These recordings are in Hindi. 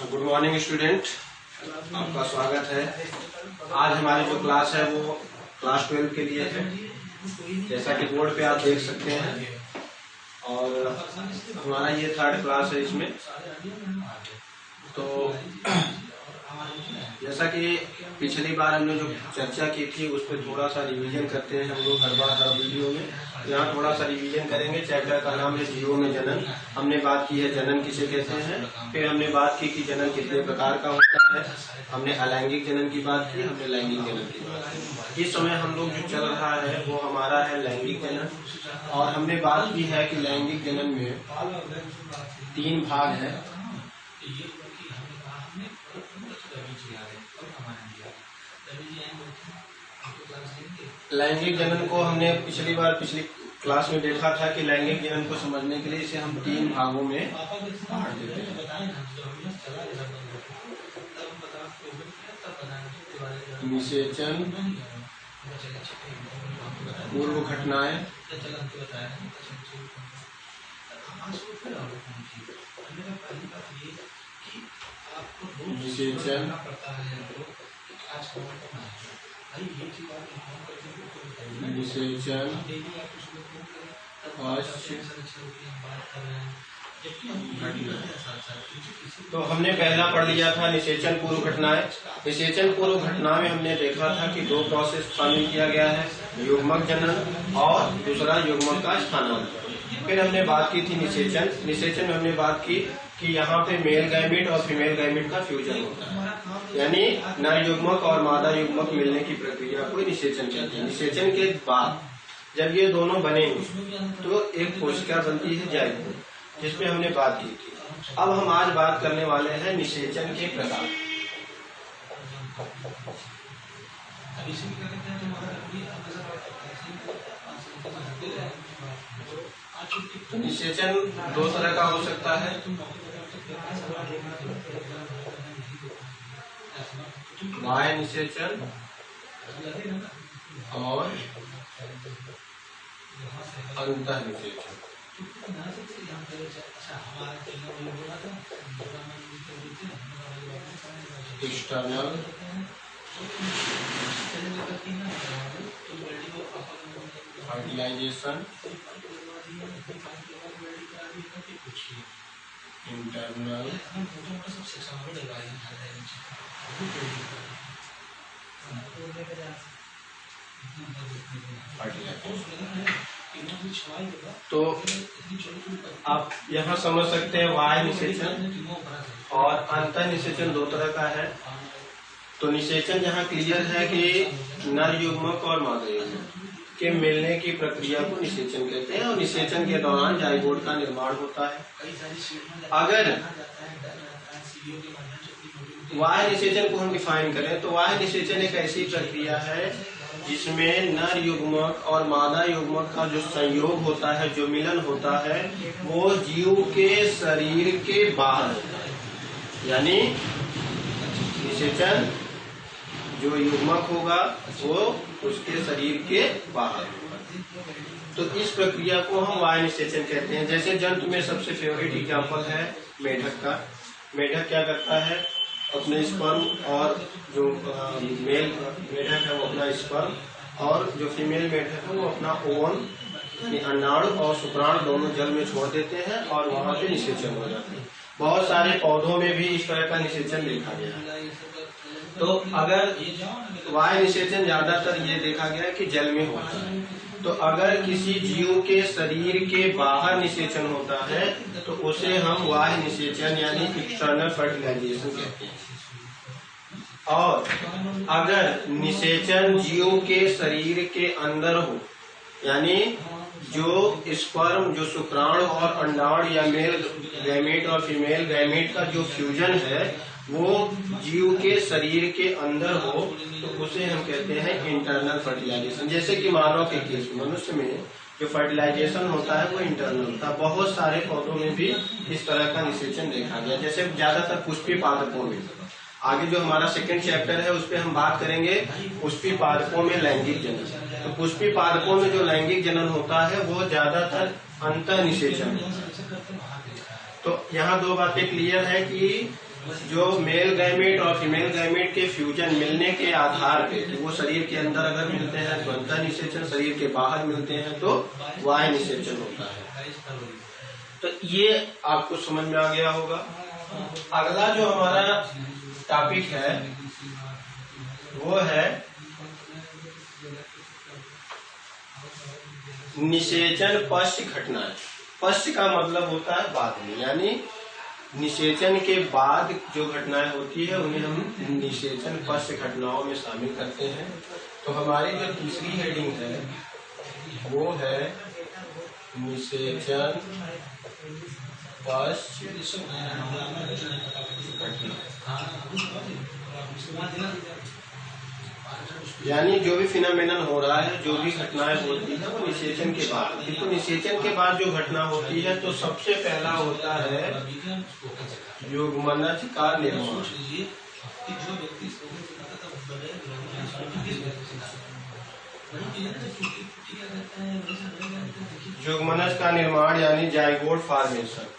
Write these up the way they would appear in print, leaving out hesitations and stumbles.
गुड मॉर्निंग स्टूडेंट, आपका स्वागत है। आज हमारी जो क्लास है वो क्लास 12 के लिए है, जैसा कि बोर्ड पे आप देख सकते हैं। और हमारा ये 3rd क्लास है इसमें। तो जैसा कि पिछली बार हमने जो चर्चा की थी उस पर थोड़ा सा रिवीजन करते हैं हम लोग हर बार हर वीडियो में। यहाँ थोड़ा सा रिवीजन करेंगे। चैप्टर का नाम है जीवों में जनन। हमने बात की है जनन किसे कहते हैं, फिर हमने बात की कि जनन कितने प्रकार का होता है। हमने अलैंगिक जनन की बात की, हमने लैंगिक जनन की बात की। इस समय हम लोग जो चल रहा है वो हमारा है लैंगिक जनन। और हमने बात की है कि लैंगिक जनन में 3 भाग है। लैंगिक जनन को हमने पिछली क्लास में देखा था कि लैंगिक जनन को समझने के लिए इसे हम 3 भागों में बांट देते हैं। निषेचन, पूर्व घटनाएं, निषेचन, निषेचन, तो हमने पहला पढ़ लिया था निषेचन पूर्व घटनाएं। निषेचन पूर्व घटना में हमने देखा था कि 2 प्रोसेस शामिल किया गया है, युग्मक जनन और दूसरा युग्मक का स्थानांतरण। फिर हमने बात की थी निषेचन में हमने बात की कि यहाँ पे मेल गैमेट और फीमेल गैमेट का फ्यूजन होता है, यानी नर युग्मक और मादा युग्मक मिलने की प्रक्रिया को निषेचन कहते हैं। निषेचन के बाद जब ये दोनों बनेंगे तो एक कोशिका बनती है जाइगोट, जिसमें हमने बात की थी। अब हम आज बात करने वाले हैं निषेचन के प्रकार। तो निषेचन 2 तरह का हो सकता है। बाह्य निषेचन और अंतः निषेचन। एक्सटर्नल फर्टिलाइजेशन, इंटरनल तो आप यहाँ समझ सकते हैं बाह्य निषेचन और अंतः निषेचन 2 तरह का है। तो निषेचन जहाँ क्लियर है कि नर युग्मक और मादा युग्मक के मिलने की प्रक्रिया को निषेचन कहते हैं और निषेचन के दौरान जाइगोट का निर्माण होता है। अगर बाह्य निषेचन को हम डिफाइन करें तो बाह्य निषेचन एक ऐसी प्रक्रिया है जिसमें नर युग्मक और मादा युग्मक का जो संयोग होता है, जो मिलन होता है, वो जीव के शरीर के बाहर होता है। यानी निषेचन जो युग्मक होगा वो उसके शरीर के बाहर होगा। तो इस प्रक्रिया को हम बाह्य निषेचन कहते हैं। जैसे जंतु में सबसे फेवरेट एग्जाम्पल है मेढक का। मेढक क्या करता है, अपने स्पर्म और जो मेल मेढक है वो अपना स्पर्म और जो फीमेल मेढक है वो अपना ओवन यानी अंडाणु और शुक्राणु दोनों जल में छोड़ देते हैं और वहां पे निषेचन हो जाते हैं। बहुत सारे पौधों में भी इस तरह का निषेचन देखा गया है। तो अगर बाह्य निषेचन ज्यादातर ये देखा गया है कि जल में होता है। तो अगर किसी जीव के शरीर के बाहर निषेचन होता है तो उसे हम बाह्य निषेचन यानी एक्सटर्नल फर्टिलाइजेशन कहते हैं। और अगर निषेचन जीव के शरीर के अंदर हो, यानी जो स्पर्म, जो शुक्राणु और अंडाणु या मेल गैमेट और फीमेल गैमेट का जो फ्यूजन है वो जीव के शरीर के अंदर हो, तो उसे हम कहते हैं इंटरनल फर्टिलाइजेशन। जैसे कि मानव के केस में, मनुष्य में जो फर्टिलाइजेशन होता है वो इंटरनल होता है। बहुत सारे पौधों में भी इस तरह का निषेचन देखा गया, जैसे ज्यादातर पुष्पी पादपों में। आगे जो हमारा 2nd चैप्टर है उस पर हम बात करेंगे पुष्पी पादपों में लैंगिक जनन। तो पुष्पी पादपों में जो लैंगिक जनन होता है वो ज्यादातर अंतः निषेचन। तो यहाँ 2 बातें क्लियर है कि जो मेल गैमेट और फीमेल गैमेट के फ्यूजन मिलने के आधार पे, कि वो शरीर के अंदर अगर मिलते हैं तो अंतः निषेचन, शरीर के बाहर मिलते हैं तो बाह्य निषेचन होता है। तो ये आपको समझ में आ गया होगा। अगला जो हमारा टॉपिक है वो है निषेचन पश्च घटनाएं। पश्च का मतलब होता है बाद में, यानी निषेचन के बाद जो घटनाएं होती है उन्हें हम निषेचन पश्च घटनाओं में शामिल करते हैं। तो हमारी जो तीसरी हेडिंग है वो है निषेचन पश्च घटना, यानी जो भी फिनोमेनन हो रहा है, जो भी घटनाएं होती है वो निषेचन के बाद। तो निषेचन के बाद जो घटना होती है तो सबसे पहला होता है युग्मनज का निर्माण। युग्मनज का निर्माण यानी जाइगोट फॉर्मेशन।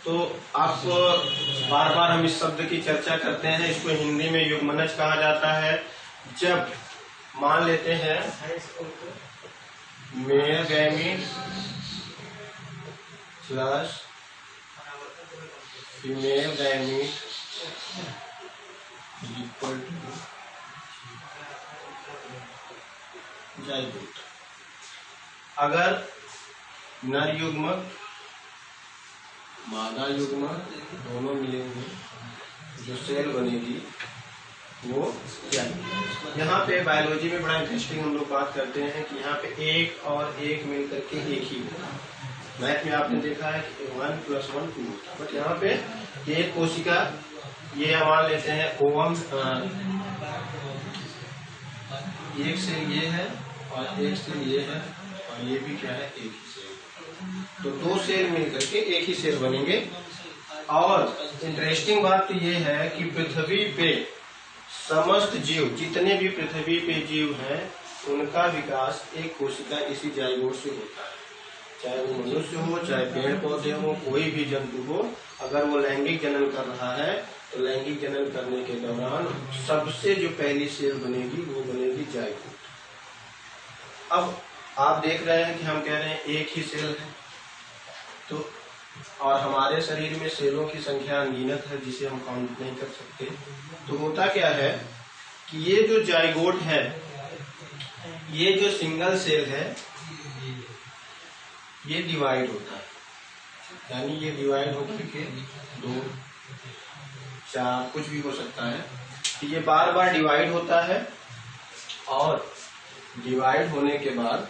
तो आप बार बार हम इस शब्द की चर्चा करते हैं, इसको हिंदी में युग्मनज कहा जाता है। जब मान लेते हैं male gamete plus female gamete equal to zygote. अगर नर युग्मक मादा युग्मक दोनों मिलेंगे, जो सेल बनेगी वो जाइगोट। यहाँ पे बायोलॉजी में बड़ा इंटरेस्टिंग हम लोग बात करते हैं कि यहाँ पे एक और एक मिलकर के एक ही होगा। मैथ में आपने देखा है कि 1 + 1 2 होता है, बट यहाँ पे एक कोशिका, ये मान लेते हैं ओवम, एक सेल ये है और एक सेल ये है और ये भी क्या है, एक ही सेल। तो दो सेल मिलकर के एक ही सेल बनेंगे। और इंटरेस्टिंग बात तो ये है कि पृथ्वी पे समस्त जीव, जितने भी पृथ्वी पे जीव हैं, उनका विकास एक कोशिका इसी जाइगोट से होता है। चाहे वो मनुष्य हो, चाहे पेड़ पौधे हो, कोई भी जंतु हो, अगर वो लैंगिक जनन कर रहा है तो लैंगिक जनन करने के दौरान सबसे जो पहली सेल बनेगी वो बनेगी जाइगोट। अब आप देख रहे हैं कि हम कह रहे हैं एक ही सेल है, तो और हमारे शरीर में सेलों की संख्या अनगिनत है जिसे हम काउंट नहीं कर सकते। तो होता क्या है कि ये जो जाइगोट है, ये जो सिंगल सेल है, ये डिवाइड होता है, यानी ये डिवाइड होकर के 2 4 कुछ भी हो सकता है। तो ये बार बार डिवाइड होता है और डिवाइड होने के बाद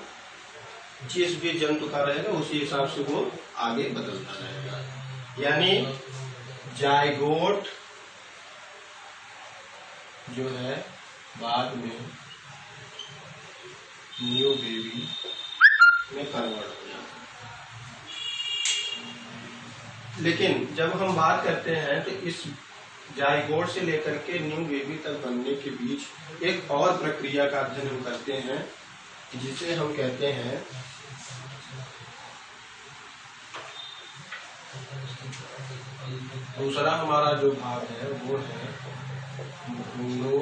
जिस भी जंतु का रहेगा उसी हिसाब से वो आगे बदलता रहेगा। यानी जाइगोट जो है बाद में न्यू बेबी में कन्वर्ट हो जाता है। लेकिन जब हम बात करते हैं तो इस जाइगोट से लेकर के न्यू बेबी तक बनने के बीच एक और प्रक्रिया का अध्ययन हम करते हैं जिसे हम कहते हैं दूसरा हमारा जो भाग है वो है भ्रूणोद्भव।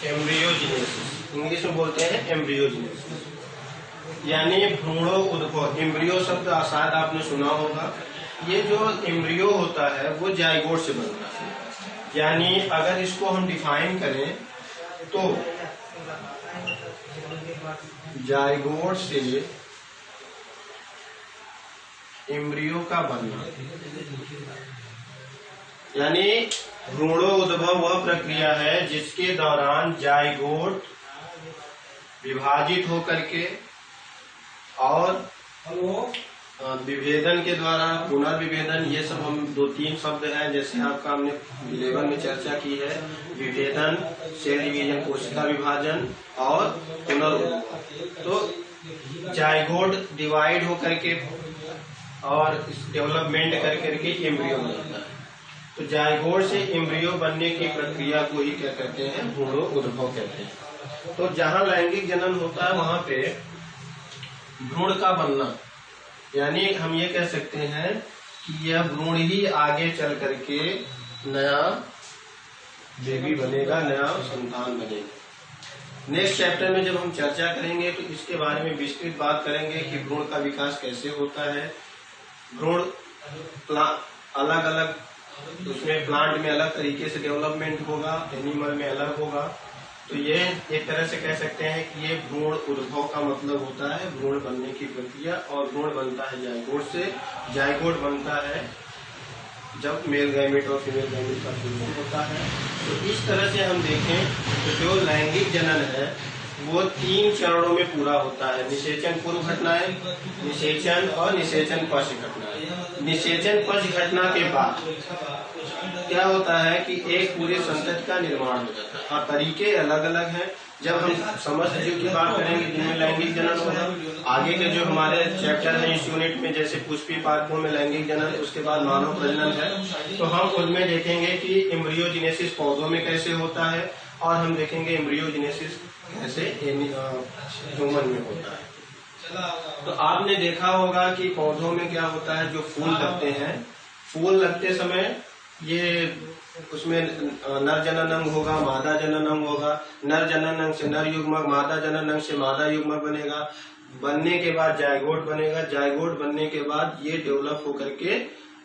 एम्ब्रियोजेनेसिस, इंग्लिश में बोलते हैं एम्ब्रियोजेनेसिस, यानी भ्रूणो उद्भव। एम्ब्रियो शब्द शायद आपने सुना होगा। ये जो एम्ब्रियो होता है वो जाइगोट से बनता है। यानी अगर इसको हम डिफाइन करें तो जाइगोट से एम्ब्रियो का बनना, यानी भ्रूणो उद्भव वह प्रक्रिया है जिसके दौरान जाइगोट विभाजित होकर के और विभेदन के द्वारा, पुनर्विभेदन, ये सब हम 2-3 शब्द हैं जैसे आपका हमने 11 में चर्चा की है। विभेदन, सेल डिवीजन, कोशिका विभाजन और पुनर्विभेदन। तो जाइगोट डिवाइड होकर के और डेवलपमेंट कर करके एम्ब्रियो बनता है। तो जायगोट से एम्ब्रियो बनने की प्रक्रिया को ही क्या कहते हैं, भ्रूणोद्भव कहते हैं। तो जहां लैंगिक जनन होता है वहां पे भ्रूण का बनना, यानी हम ये कह सकते हैं कि यह भ्रूण ही आगे चल करके नया बेबी बनेगा, नया संतान बनेगा। नेक्स्ट चैप्टर में जब हम चर्चा करेंगे तो इसके बारे में विस्तृत बात करेंगे कि भ्रूण का विकास कैसे होता है। भ्रूण अलग अलग, उसमें प्लांट में अलग तरीके से डेवलपमेंट होगा, एनिमल में अलग होगा। तो ये एक तरह से कह सकते हैं कि ये भ्रूण उद्भव का मतलब होता है भ्रूण बनने की प्रक्रिया। और भ्रूण बनता है जायगोट से। जायगोट बनता है जब मेल गैमेट और फीमेल गैमेट का फूजन होता है। तो इस तरह से हम देखें तो जो लैंगिक जनन है वो 3 चरणों में पूरा होता है। निषेचन पूर्व घटनाएं, निषेचन और निषेचन पश्च घटनाएं। निषेचन पश्च घटना के बाद क्या होता है कि एक पूरे संतति का निर्माण हो जाता है और तरीके अलग अलग हैं। जब हम समस्त जीव की बात करेंगे जिनमें लैंगिक जनन होगा, आगे के जो हमारे चैप्टर है इस यूनिट में, जैसे पुष्पी पादपों में लैंगिक जनन, उसके बाद मानव प्रजनन है, तो हम उनमें देखेंगे कि एम्ब्रियोजेनेसिस पौधों में कैसे होता है और हम देखेंगे एम्ब्रियोजेनेसिस कैसे ह्यूमन में होता है। तो आपने देखा होगा कि पौधों में क्या होता है, जो फूल लगते हैं, फूल लगते समय ये उसमें नर जनन अंग होगा, मादा जनन अंग होगा। नर जनन अंग से नर युग्मक, मादा जनन अंग से मादा युग्मक बनेगा। बनने के बाद जायगोट बनेगा। जायगोट बनने के बाद ये डेवलप होकर के,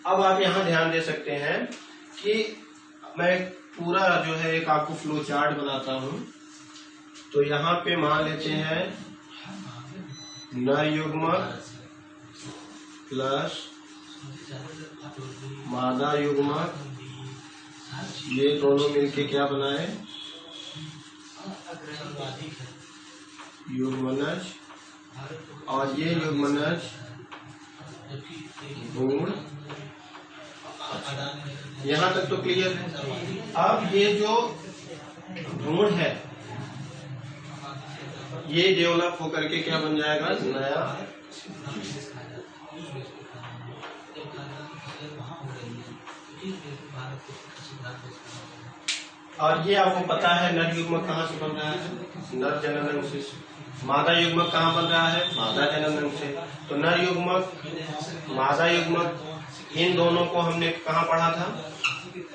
अब आप यहाँ ध्यान दे सकते हैं कि मैं पूरा जो है एक आपको फ्लो चार्ट बनाता हूँ। तो यहाँ पे मान लेते हैं नर युग्मक प्लस मादा युग्मक, ये दोनों मिलके क्या बनाए, युग्मनज, और ये युग्मनज भ्रूण। यहाँ तक तो क्लियर है। अब ये जो भ्रूण है ये डेवलप होकर के क्या बन जाएगा, नया। और ये आपको पता है नर युग्मक कहाँ से बन रहा है, नर जनन अंग से। मादा युग्मक कहाँ बन रहा है, मादा जनन अंग से। तो नर युग्मक, मादा युग्मक, इन दोनों को हमने कहाँ पढ़ा था,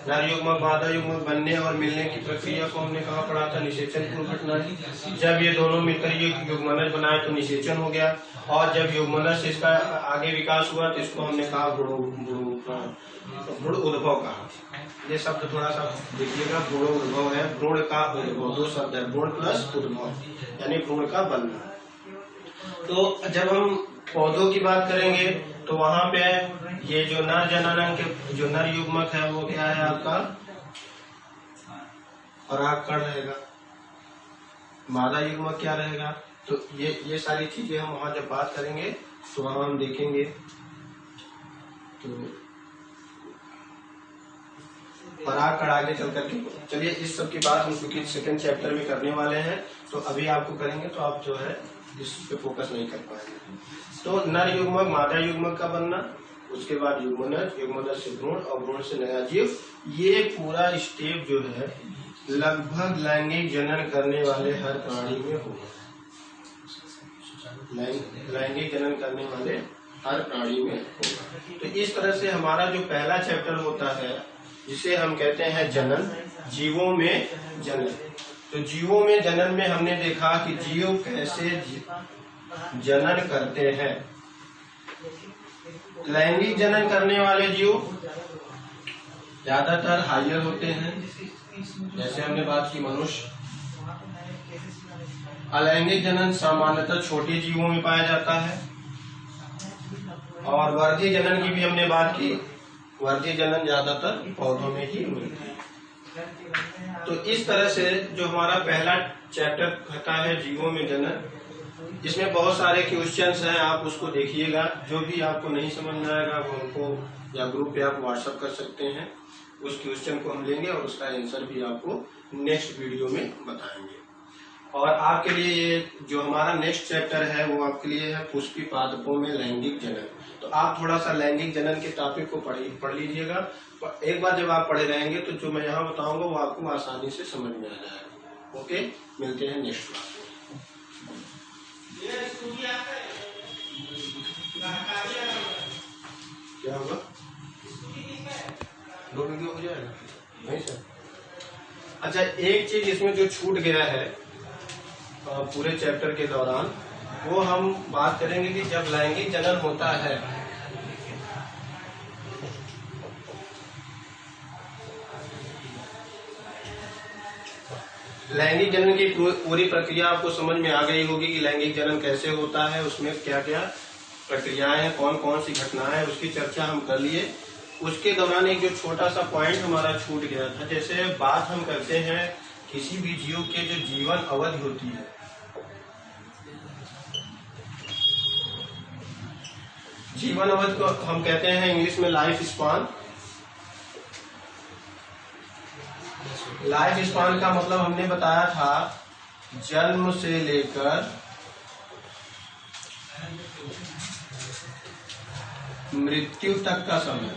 नर युग्मक मादा युग्मक बनने और मिलने की प्रक्रिया को हमने कहाँ पढ़ा था, निषेचन पूर्व घटनाएं। जब ये दोनों मिलकर ये युग्मनज बनाए तो निषेचन हो गया, और जब युग्मनज से इसका आगे विकास हुआ तो इसको हमने कहा भ्रूण उद्भव कहा। ये शब्द थोड़ा सा देखिएगा, भ्रूण उद्भव है, भ्रूण का उद्भव, 2 शब्द है, भ्रूण प्लस उद्भव, यानी भ्रूण का बनना। तो जब हम पौधों की बात करेंगे तो वहां पे ये जो नर जनन अंग के जो नर युग्मक है वो क्या है आपका, परागकण रहेगा। मादा युग्मक क्या रहेगा, तो ये सारी चीजें हम वहां जब बात करेंगे तो वहां हम देखेंगे। तो परागकण आगे चल करके, चलिए इस सब की बात हम क्योंकि सेकंड चैप्टर में करने वाले हैं तो अभी आपको करेंगे तो आप जो है इस पे फोकस नहीं कर पाएंगे। तो नर युग्मक मादा युग्मक का बनना, उसके बाद युग्मनज, युग्मनज से भ्रूण और भ्रूण से नया जीव। ये पूरा स्टेप जो है लगभग लैंगिक जनन करने वाले हर प्राणी में होगा। लैंगिक जनन करने वाले हर प्राणी में होगा। तो इस तरह से हमारा जो पहला चैप्टर होता है जिसे हम कहते हैं जनन, जीवों में जनन। तो जीवों में जनन में हमने देखा कि जीव कैसे जनन करते हैं। लैंगिक जनन करने वाले जीव ज्यादातर हायर होते हैं, जैसे हमने बात की मनुष्य। अलैंगिक जनन सामान्यतः छोटे जीवों में पाया जाता है, और वर्धी जनन की भी हमने बात की। वर्धी जनन ज्यादातर पौधों में ही मिलता है। तो इस तरह से जो हमारा पहला चैप्टर कहता है जीवों में जनन, इसमें बहुत सारे क्वेश्चंस हैं, आप उसको देखिएगा। जो भी आपको नहीं समझ में आएगा वो हमको या ग्रुप पे आप व्हाट्सएप कर सकते हैं। उस क्वेश्चन को हम लेंगे और उसका आंसर भी आपको नेक्स्ट वीडियो में बताएंगे। और आपके लिए ये जो हमारा नेक्स्ट चैप्टर है वो आपके लिए है पुष्पी पादपों में लैंगिक जनन। तो आप थोड़ा सा लैंगिक जनन के टॉपिक को पढ़ लीजिएगा। एक बार जब आप पढ़े रहेंगे तो जो मैं यहाँ बताऊंगा वो आपको आसानी से समझ में आ जाएगा। ओके, मिलते हैं नेक्स्ट क्लास में। क्या होगा? 2 वीडियो हो जाएगा नहीं सर? अच्छा, एक चीज इसमें जो छूट गया है पूरे चैप्टर के दौरान, वो हम बात करेंगे कि जब लैंगिक जनन होता है लैंगिक जनन की पूरी प्रक्रिया आपको समझ में आ गई होगी कि लैंगिक जनन कैसे होता है, उसमें क्या क्या प्रक्रियाएं हैं, कौन कौन सी घटनाएं हैं, उसकी चर्चा हम कर लिए। उसके दौरान एक जो छोटा सा पॉइंट हमारा छूट गया था, जैसे बात हम करते हैं किसी भी जीव के जो जीवन अवधि होती है, जीवन अवधि को हम कहते हैं इंग्लिश में लाइफ स्पान। लाइफ स्पान का मतलब हमने बताया था जन्म से लेकर मृत्यु तक का समय।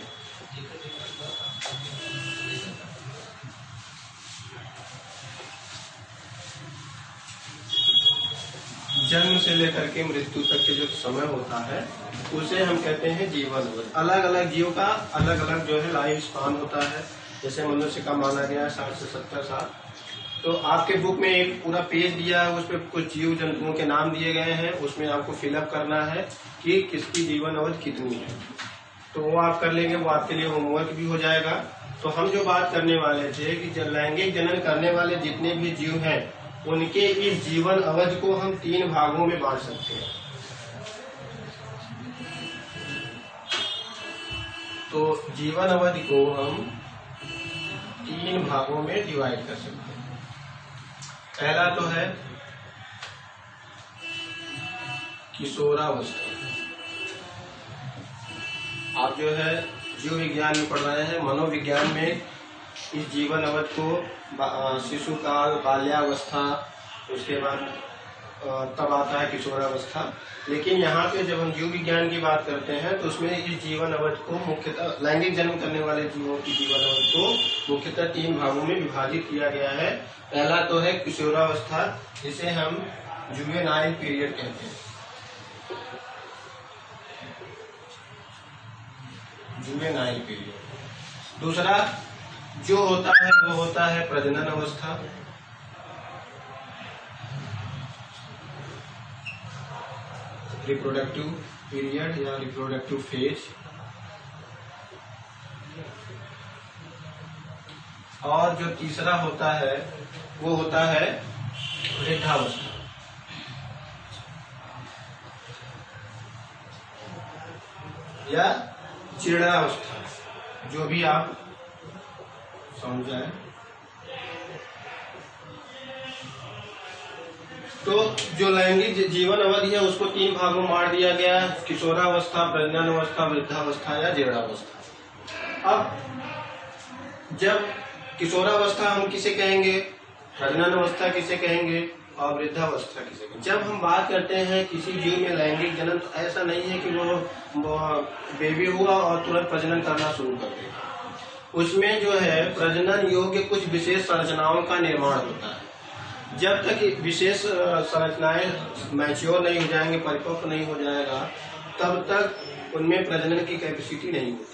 जन्म से लेकर के मृत्यु तक के जो समय होता है उसे हम कहते हैं जीवन अवधि। अलग अलग जीव का अलग अलग जो है लाइफ स्पान होता है। जैसे मनुष्य का माना गया 60 से 70 साल। तो आपके बुक में एक पूरा पेज दिया है, उस पर कुछ जीव जंतुओं के नाम दिए गए हैं, उसमें आपको फिलअप करना है कि किसकी जीवन अवधि कितनी है। तो वो आप कर लेंगे, वो आपके लिए होमवर्क भी हो जाएगा। तो हम जो बात करने वाले थे कि जब लैंगिक जनन करने वाले जितने भी जीव हैं उनके इस जीवन अवधि को हम 3 भागों में बांट सकते हैं। तो जीवन अवधि को हम 3 भागों में डिवाइड कर सकते हैं। पहला तो है किशोरावस्था। आप जो है जीव विज्ञान में पढ़ रहे हैं, मनोविज्ञान में इस जीवन अवधि को शिशु काल, बाल्यावस्था, उसके बाद तब आता है किशोरावस्था। लेकिन यहाँ पे जब हम जीव विज्ञान की बात करते हैं तो उसमें इस जीवन अवधि को मुख्यतः लैंगिक जन्म करने वाले जीवों की जीवन अवधि को मुख्यतः 3 भागों में विभाजित किया गया है। पहला तो है किशोरावस्था, जिसे हम जुवेनाइल पीरियड कहते हैं। Juvenile period. दूसरा जो होता है वो होता है प्रजनन अवस्था। रिप्रोडक्टिव पीरियड या रिप्रोडक्टिव फेज। और जो तीसरा होता है वो होता है वृद्धावस्था। या जीर्णावस्था, जो भी आप समझ जाए। तो जो लैंगिक जीवन अवधि है उसको 3 भागों में बांट दिया गया है, किशोरावस्था, प्रजनन अवस्था, वृद्धावस्था या जीर्णावस्था। अब जब किशोरावस्था हम किसे कहेंगे, प्रजनन अवस्था किसे कहेंगे और वृद्धावस्था किसे कहेंगे। जब हम बात करते हैं किसी जीव में लैंगिक जनन, तो ऐसा नहीं है कि वो बेबी हुआ और तुरंत प्रजनन करना शुरू कर देगा। उसमें जो है प्रजनन योग्य कुछ विशेष संरचनाओं का निर्माण होता है। जब तक विशेष संरचनाएं मैच्योर नहीं हो जाएंगे, परिपक्व नहीं हो जाएगा, तब तक उनमें प्रजनन की कैपेसिटी नहीं होती।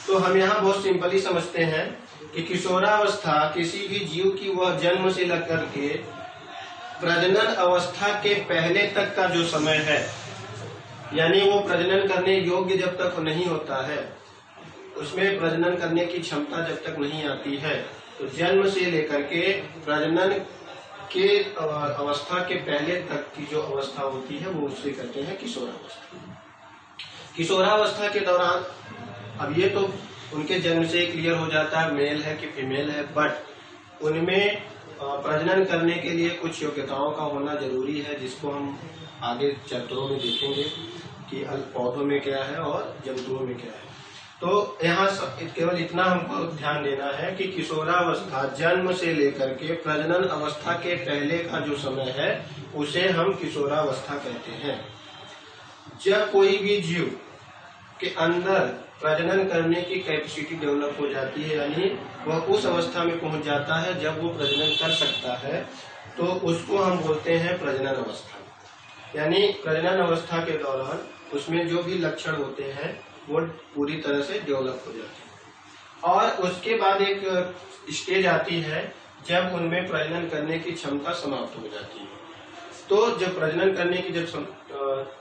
तो हम यहाँ बहुत सिंपली समझते हैं कि किशोरावस्था किसी भी जीव की वह जन्म से लेकर के प्रजनन अवस्था के पहले तक का जो समय है, यानी वो प्रजनन करने योग्य जब तक नहीं होता है, उसमें प्रजनन करने की क्षमता जब तक नहीं आती है, तो जन्म से लेकर के प्रजनन के अवस्था के पहले तक की जो अवस्था होती है वो उससे कहते हैं किशोरावस्था। किशोरावस्था के दौरान अब ये तो उनके जन्म से क्लियर हो जाता है मेल है कि फीमेल है, बट उनमें प्रजनन करने के लिए कुछ योग्यताओं का होना जरूरी है, जिसको हम आगे चैप्टरों में देखेंगे कि पौधों में क्या है और जंतुओं में क्या है। तो यहाँ केवल इतना हमको ध्यान देना है कि किशोरावस्था जन्म से लेकर के प्रजनन अवस्था के पहले का जो समय है उसे हम किशोरावस्था कहते हैं। जब कोई भी जीव के अंदर प्रजनन करने की कैपेसिटी डेवलप हो जाती है, यानी वह उस अवस्था में पहुंच जाता है जब वो प्रजनन कर सकता है, तो उसको हम बोलते हैं प्रजनन अवस्था। यानी प्रजनन अवस्था के दौरान उसमें जो भी लक्षण होते हैं वो पूरी तरह से डेवलप हो जाते हैं। और उसके बाद एक स्टेज आती है जब उनमें प्रजनन करने की क्षमता समाप्त हो जाती है। तो जब प्रजनन करने की जब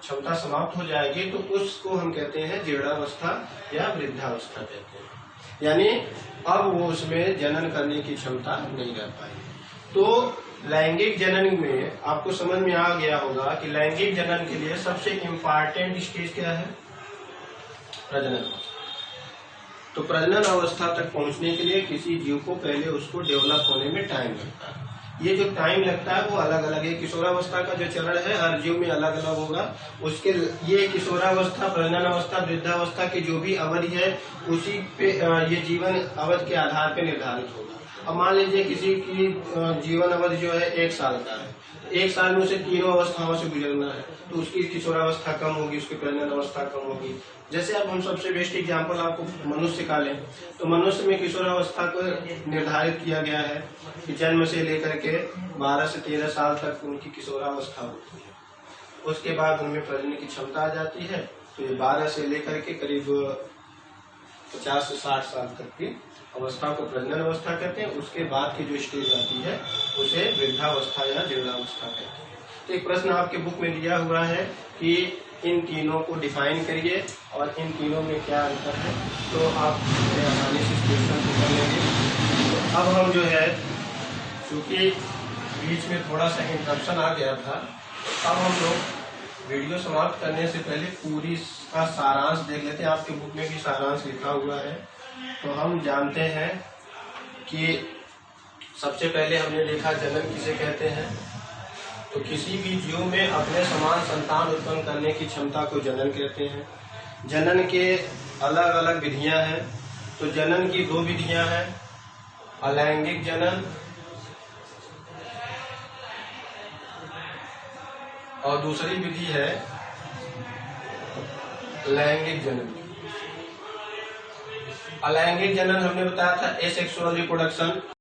क्षमता समाप्त हो जाएगी तो उसको हम कहते हैं जीर्णावस्था या वृद्धावस्था कहते हैं। यानी अब वो उसमें जनन करने की क्षमता नहीं रह पाएगी। तो लैंगिक जनन में आपको समझ में आ गया होगा कि लैंगिक जनन के लिए सबसे इम्पोर्टेंट स्टेज क्या है? प्रजनन अवस्था। तो प्रजनन अवस्था तक पहुंचने के लिए किसी जीव को पहले उसको डेवलप होने में टाइम लगता है। ये जो टाइम लगता है वो अलग अलग है। किशोरावस्था का जो चरण है हर जीव में अलग अलग होगा। उसके ये किशोरावस्था, प्रजनन अवस्था, वृद्धावस्था की जो भी अवधि है उसी पे ये जीवन अवधि के आधार पे निर्धारित होगा। अब मान लीजिए किसी की जीवन अवधि जो है 1 साल का है, 1 साल में उसे तीनों अवस्थाओं से गुजरना है, तो उसकी किशोरावस्था कम होगी, उसकी प्रजनन अवस्था कम होगी। जैसे अब हम सबसे बेस्ट एग्जाम्पल आपको मनुष्य का लें, तो मनुष्य में किशोरावस्था को निर्धारित किया गया है कि जन्म से लेकर के 12 से 13 साल तक उनकी किशोरावस्था होती है। उसके बाद उनमें प्रजनन की क्षमता आ जाती है। तो ये 12 से लेकर के करीब 50 से 60 साल तक की अवस्था को प्रजनन अवस्था कहते हैं। उसके बाद की जो स्टेज आती है उसे वृद्धावस्था या जीर्णावस्था कहते हैं। तो एक प्रश्न आपके बुक में दिया हुआ है कि इन तीनों को डिफाइन करिए और इन तीनों में क्या अंतर है, तो आप आसानी से इस क्वेश्चन को कर लेंगे। तो अब हम जो है, चूंकि बीच में थोड़ा सा इंटरप्शन आ गया था, अब हम लोग वीडियो समाप्त करने से पहले पूरी का सारांश देख लेते हैं। आपके बुक में भी सारांश लिखा हुआ है। तो हम जानते हैं कि सबसे पहले हमने देखा जनन किसे कहते हैं। तो किसी भी जीव में अपने समान संतान उत्पन्न करने की क्षमता को जनन कहते हैं। जनन के अलग अलग विधियां हैं। तो जनन की 2 विधियां हैं, अलैंगिक जनन और दूसरी विधि है लैंगिक जनन। अलैंगिक जनन हमने बताया था एसेक्सुअल रिप्रोडक्शन।